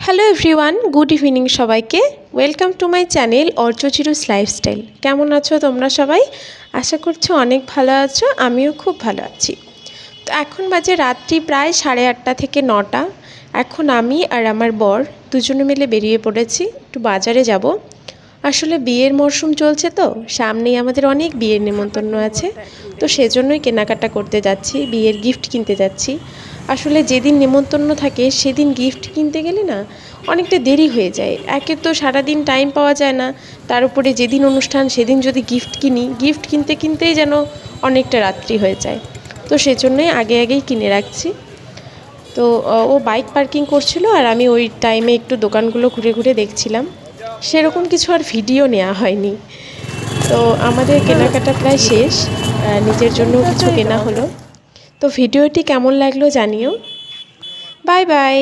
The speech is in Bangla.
হ্যালো এভরিওয়ান, গুড ইভিনিং সবাইকে। ওয়েলকাম টু মাই চ্যানেল অর্চচিরুস লাইফস্টাইল। কেমন আছো তোমরা সবাই? আশা করছো অনেক ভালো আছো, আমিও খুব ভালো আছি। তো এখন বাজে রাত্রি প্রায় 8:30 থেকে 9টা। এখন আমি আর আমার বর দুজনে মিলে বেরিয়ে পড়েছি, একটু বাজারে যাব। আসলে বিয়ের মরশুম চলছে, তো সামনেই আমাদের অনেক বিয়ের নেমন্তন্ন আছে, তো সেজন্যই কেনাকাটা করতে যাচ্ছি, বিয়ের গিফট কিনতে যাচ্ছি। আসলে যেদিন নেমন্তন্ন থাকে সেদিন গিফট কিনতে গেলে না অনেকটা দেরি হয়ে যায়। একে তো সারাদিন টাইম পাওয়া যায় না, তার উপরে যেদিন অনুষ্ঠান সেদিন যদি গিফট কিনি, গিফট কিনতে কিনতেই যেন অনেকটা রাত্রি হয়ে যায়। তো সেজন্যই আগেই কিনে রাখছি। তো ও বাইক পার্কিং করছিল আর আমি ওই টাইমে একটু দোকানগুলো ঘুরে ঘুরে দেখছিলাম। সেরকম কিছু আর ভিডিও নেওয়া হয়নি। তো আমাদের কেনাকাটা প্রায় শেষ, নিজের জন্য কিছু কেনা হলো। তো ভিডিওটি কেমন লাগলো জানিও। Bye bye.